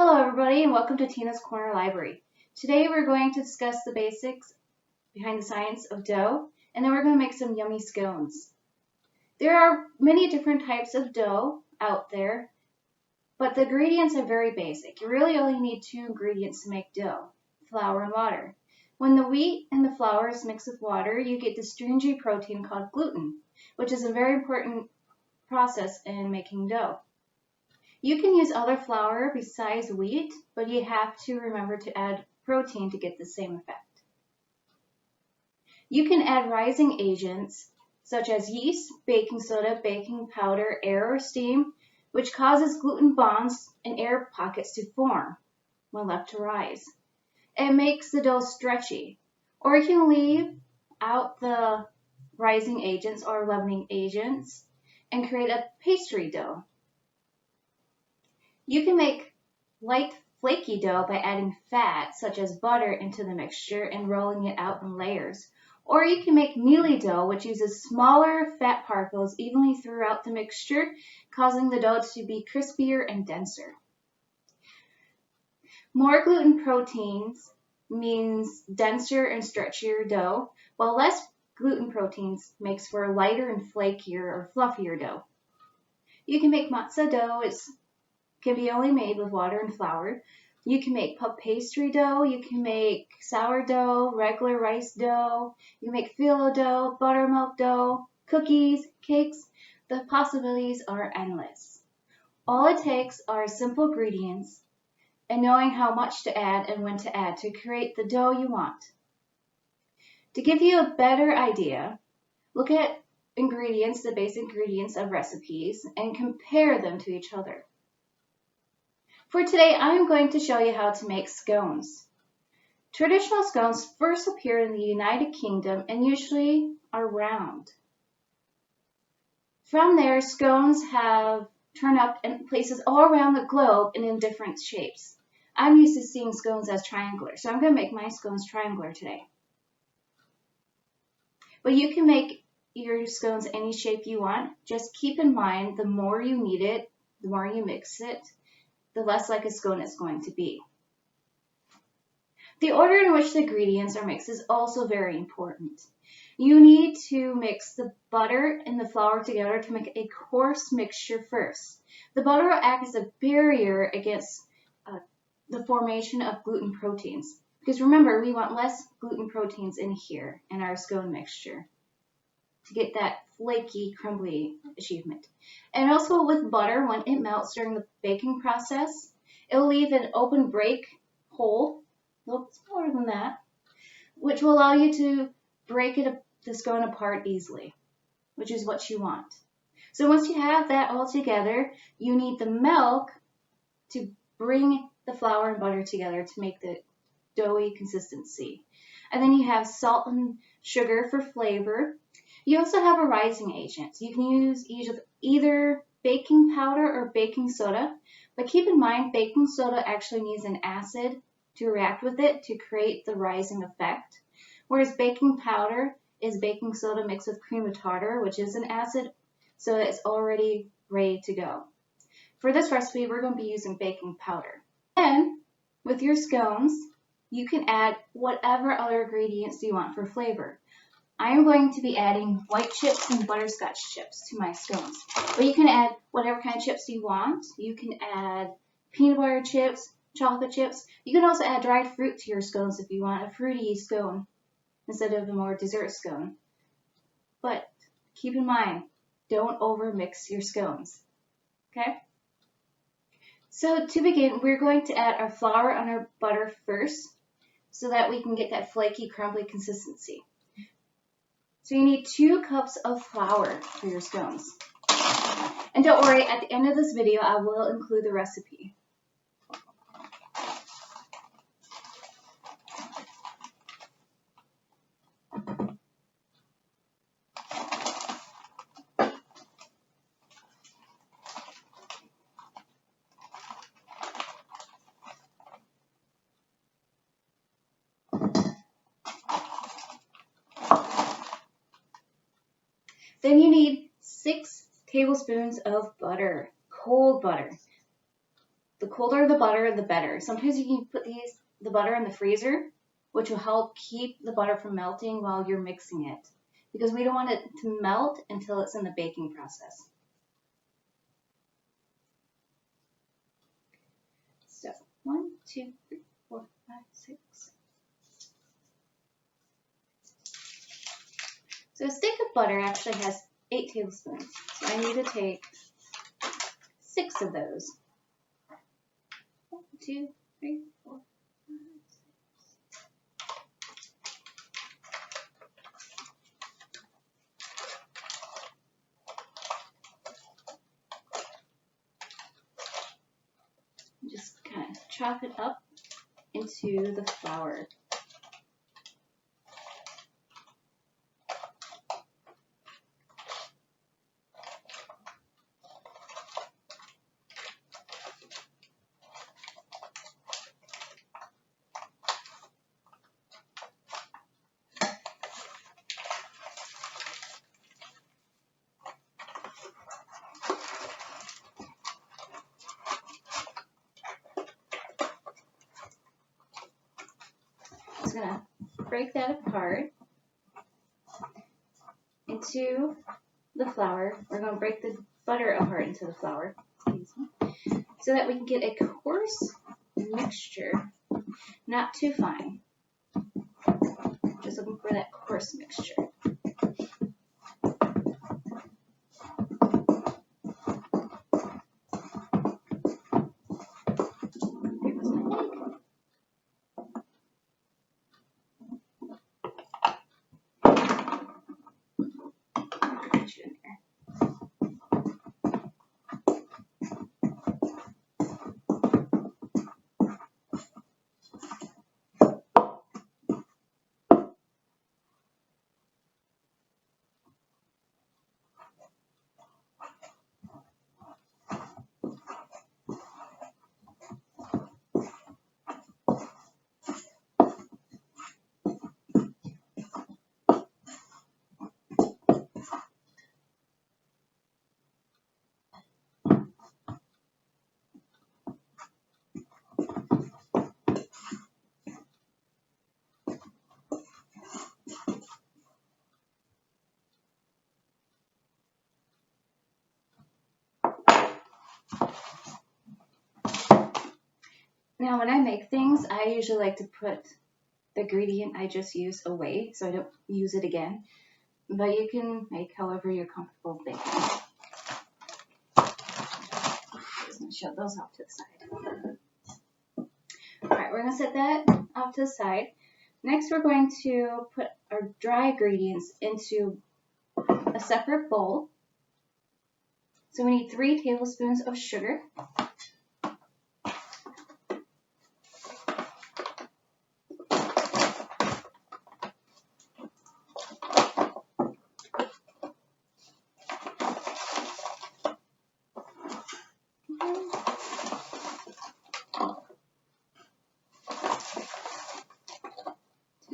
Hello everybody and welcome to Tina's Corner Library. Today we're going to discuss the basics behind the science of dough, and then we're going to make some yummy scones. There are many different types of dough out there, but the ingredients are very basic. You really only need two ingredients to make dough: flour and water. When the wheat and the flour is mixed with water, you get this stringy protein called gluten, which is a very important process in making dough. You can use other flour besides wheat, but you have to remember to add protein to get the same effect. You can add rising agents such as yeast, baking soda, baking powder, air, or steam, which causes gluten bonds and air pockets to form when left to rise. It makes the dough stretchy. Or you can leave out the rising agents or leavening agents and create a pastry dough. You can make light flaky dough by adding fat, such as butter, into the mixture and rolling it out in layers. Or you can make mealy dough, which uses smaller fat particles evenly throughout the mixture, causing the dough to be crispier and denser. More gluten proteins means denser and stretchier dough, while less gluten proteins makes for a lighter and flakier or fluffier dough. You can make matzo dough. It can be only made with water and flour. You can make puff pastry dough. You can make sourdough, regular rice dough. You can make phyllo dough, buttermilk dough, cookies, cakes. The possibilities are endless. All it takes are simple ingredients and knowing how much to add and when to add to create the dough you want. To give you a better idea, look at ingredients, the basic ingredients of recipes, and compare them to each other. For today, I'm going to show you how to make scones. Traditional scones first appear in the United Kingdom and usually are round. From there, scones have turned up in places all around the globe and in different shapes. I'm used to seeing scones as triangular, so I'm going to make my scones triangular today. But you can make your scones any shape you want. Just keep in mind, the more you knead it, the more you mix it, the less like a scone it's going to be. The order in which the ingredients are mixed is also very important. You need to mix the butter and the flour together to make a coarse mixture first. The butter will act as a barrier against the formation of gluten proteins. Because remember, we want less gluten proteins in here in our scone mixture to get that flaky, crumbly achievement. And also with butter, when it melts during the baking process, it will leave an open break hole, a little smaller than that, which will allow you to break the scone apart easily, which is what you want. So once you have that all together, you need the milk to bring the flour and butter together to make the doughy consistency. And then you have salt and sugar for flavor. You also have a rising agent. You can use either baking powder or baking soda, but keep in mind baking soda actually needs an acid to react with it to create the rising effect, whereas baking powder is baking soda mixed with cream of tartar, which is an acid, so it's already ready to go. For this recipe, we're going to be using baking powder. Then, with your scones, you can add whatever other ingredients you want for flavor. I am going to be adding white chips and butterscotch chips to my scones. But you can add whatever kind of chips you want. You can add peanut butter chips, chocolate chips. You can also add dried fruit to your scones if you want a fruity scone instead of a more dessert scone. But keep in mind, don't overmix your scones. Okay? So to begin, we're going to add our flour and our butter first so that we can get that flaky, crumbly consistency. So you need 2 cups of flour for your scones. And don't worry, at the end of this video, I will include the recipe. Then you need 6 tablespoons of butter, cold butter. The colder the butter, the better. Sometimes you can put the butter in the freezer, which will help keep the butter from melting while you're mixing it, because we don't want it to melt until it's in the baking process. So 1, 2, 3, 4, 5, 6. So a stick of butter actually has 8 tablespoons. So I need to take 6 of those. 1, 2, 3, 4, 5, 6. Just kind of chop it up into the flour. I'm just gonna break that apart into the flour. We're gonna break the butter apart into the flour, so that we can get a coarse mixture, not too fine. Just looking for that coarse mixture. Now when I make things, I usually like to put the ingredient I just used away so I don't use it again. But you can make however you're comfortable baking. Just going to shove those off to the side. Alright, we're going to set that off to the side. Next we're going to put our dry ingredients into a separate bowl. So we need 3 tablespoons of sugar.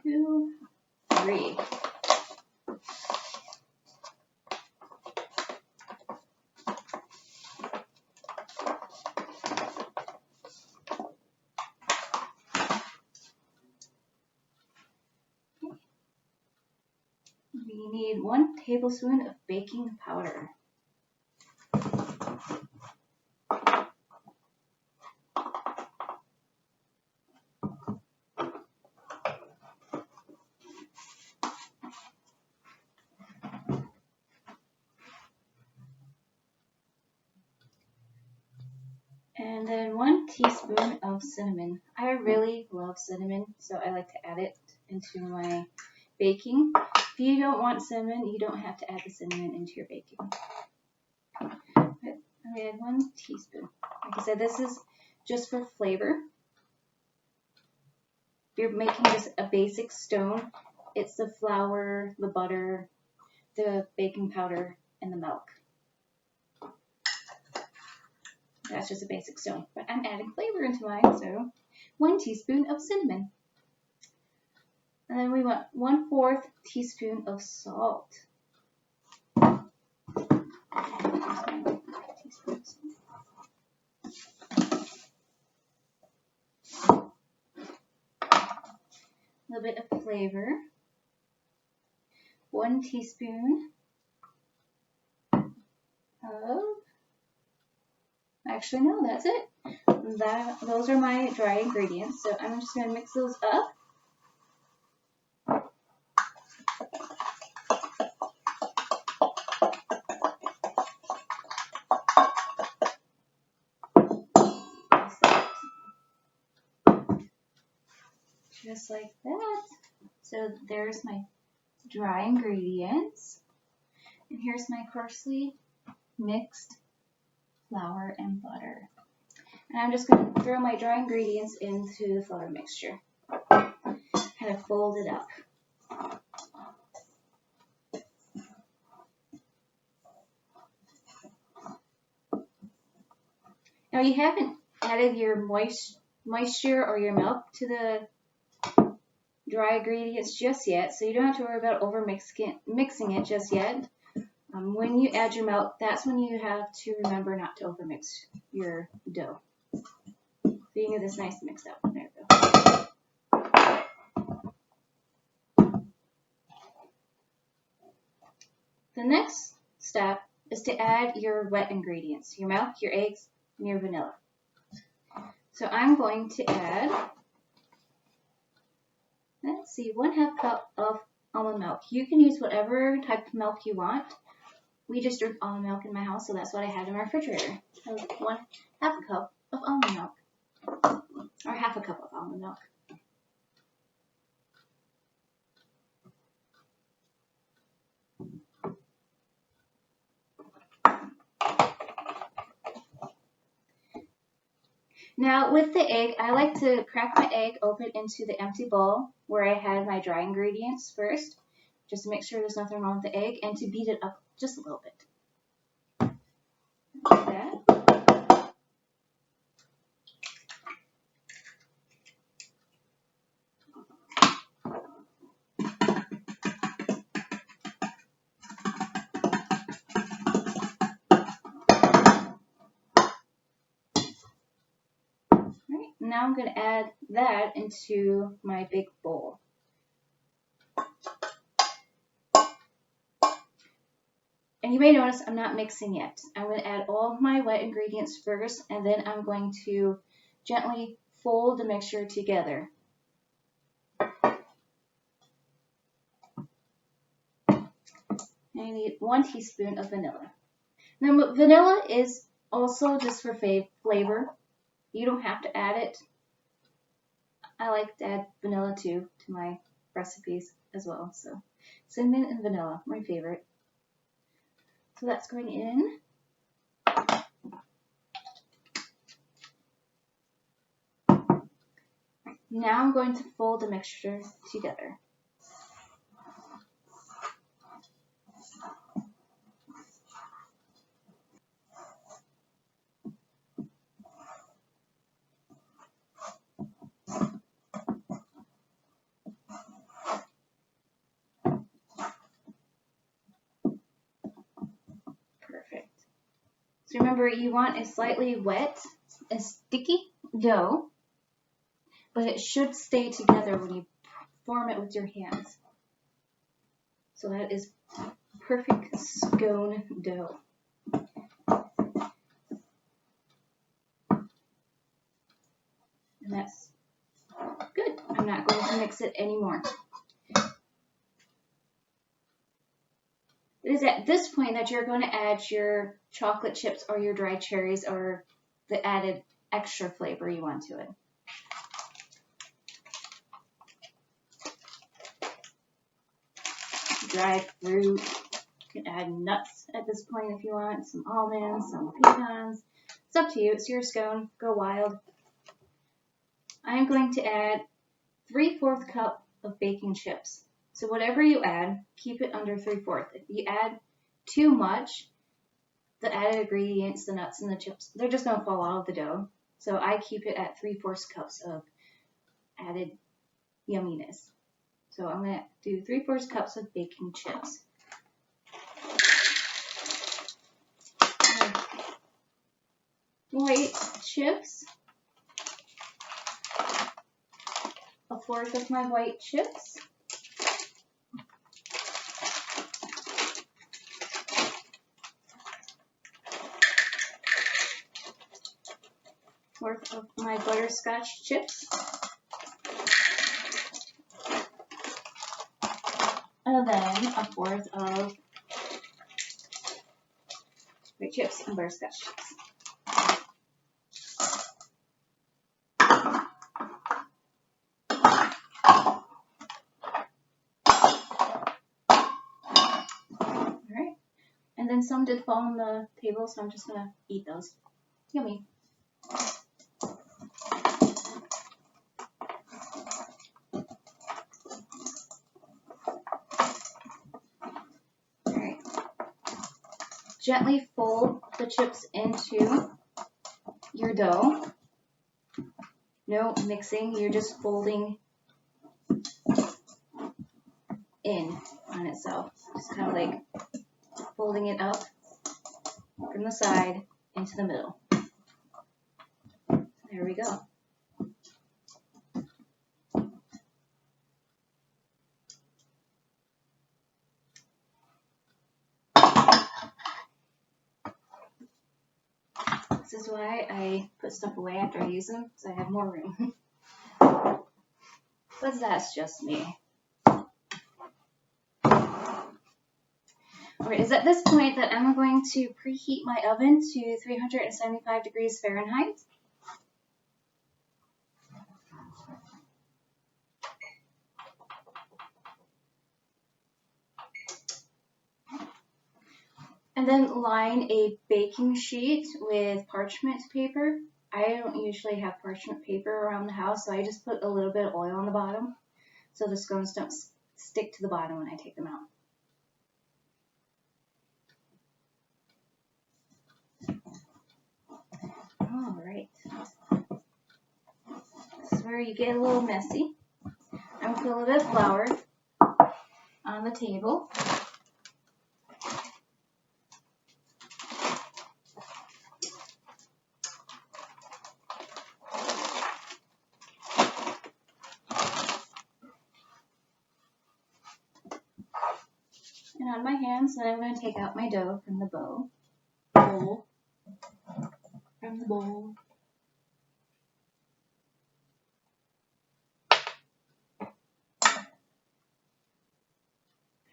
2, 3. We need 1 tablespoon of baking powder. And then 1 teaspoon of cinnamon. I really love cinnamon, so I like to add it into my baking. If you don't want cinnamon, you don't have to add the cinnamon into your baking. But I add 1 teaspoon. Like I said, this is just for flavor. If you're making just a basic stone, it's the flour, the butter, the baking powder, and the milk. That's just a basic stone, but I'm adding flavor into mine, so 1 teaspoon of cinnamon. And then we want 1/4 teaspoon of salt. bit of flavor. 1 teaspoon of, actually no, that's it. Those are my dry ingredients. So I'm just going to mix those up. Just like that. So there's my dry ingredients. And here's my coarsely mixed flour and butter. And I'm just going to throw my dry ingredients into the flour mixture. Kind of fold it up. Now you haven't added your moisture or your milk to the dry ingredients just yet, so you don't have to worry about mixing it just yet. When you add your milk, that's when you have to remember not to overmix your dough. So you can get this nice mix up. There we go. The next step is to add your wet ingredients, your milk, your eggs, and your vanilla. So I'm going to add, let's see, 1/2 cup of almond milk. You can use whatever type of milk you want. We just drink almond milk in my house, so that's what I had in my refrigerator. So 1/2 cup of almond milk, or 1/2 cup of almond milk. Now with the egg, I like to crack my egg open into the empty bowl where I had my dry ingredients first, just to make sure there's nothing wrong with the egg, and to beat it up just a little bit. Like that. Now I'm going to add that into my big bowl. And you may notice I'm not mixing yet. I'm going to add all of my wet ingredients first, and then I'm going to gently fold the mixture together. I need 1 teaspoon of vanilla. Now vanilla is also just for flavor. You don't have to add it. I like to add vanilla too to my recipes as well. So cinnamon and vanilla, my favorite. So that's going in. Now I'm going to fold the mixture together. So remember, you want a slightly wet and sticky dough, but it should stay together when you form it with your hands. So that is perfect scone dough. And that's good. I'm not going to mix it anymore. It is at this point that you're going to add your chocolate chips or your dried cherries or the added extra flavor you want to it. Dried fruit. You can add nuts at this point if you want, some almonds, some pecans. It's up to you. It's your scone. Go wild. I'm going to add 3/4 cup of baking chips. So whatever you add, keep it under 3/4. If you add too much, the added ingredients, the nuts and the chips, they're just going to fall out of the dough. So I keep it at 3/4 cups of added yumminess. So I'm going to do 3/4 cups of baking chips. White chips a fourth of my white chips. Fourth of my butterscotch chips. And then a fourth of white chips and butterscotch chips. Alright. And then some did fall on the table, so I'm just going to eat those. Yummy. Alright. Gently fold the chips into your dough. No mixing, you're just folding in on itself. Just kind of like folding it up from the side into the middle. There we go. This is why I put stuff away after I use them, so I have more room. But that's just me. Alright, it's at this point that I'm going to preheat my oven to 375 degrees Fahrenheit. And then line a baking sheet with parchment paper. I don't usually have parchment paper around the house, so I just put a little bit of oil on the bottom so the scones don't stick to the bottom when I take them out. Alright. This is where you get a little messy. I'm going to put a little bit of flour on the table. And on my hands, then I'm going to take out my dough from the bowl. From the bowl.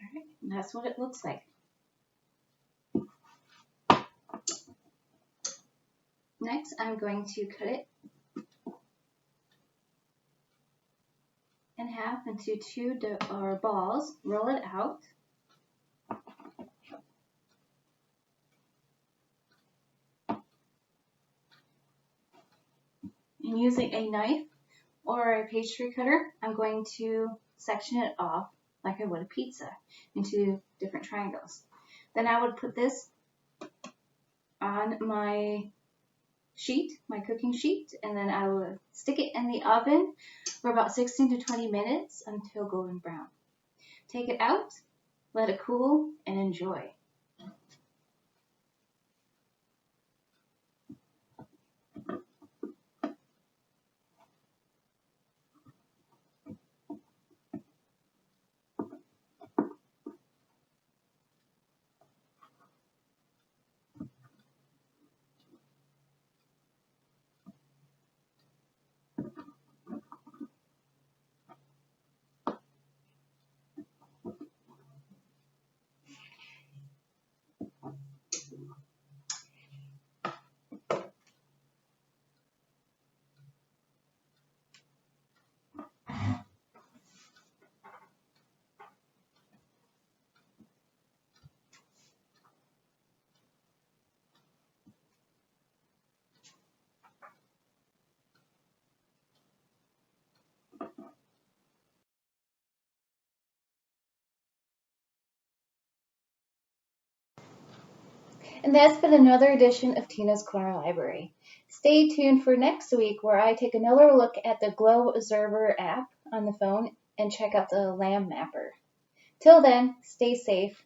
Alright, and that's what it looks like. Next, I'm going to cut it in half into two balls, roll it out. And using a knife or a pastry cutter, I'm going to section it off like I would a pizza into different triangles. Then I would put this on my sheet, my cooking sheet, and then I would stick it in the oven for about 16 to 20 minutes until golden brown. Take it out, let it cool, and enjoy. And that's been another edition of Tina's Corner Library. Stay tuned for next week where I take another look at the Glow Observer app on the phone and check out the lamb mapper. Till then, stay safe.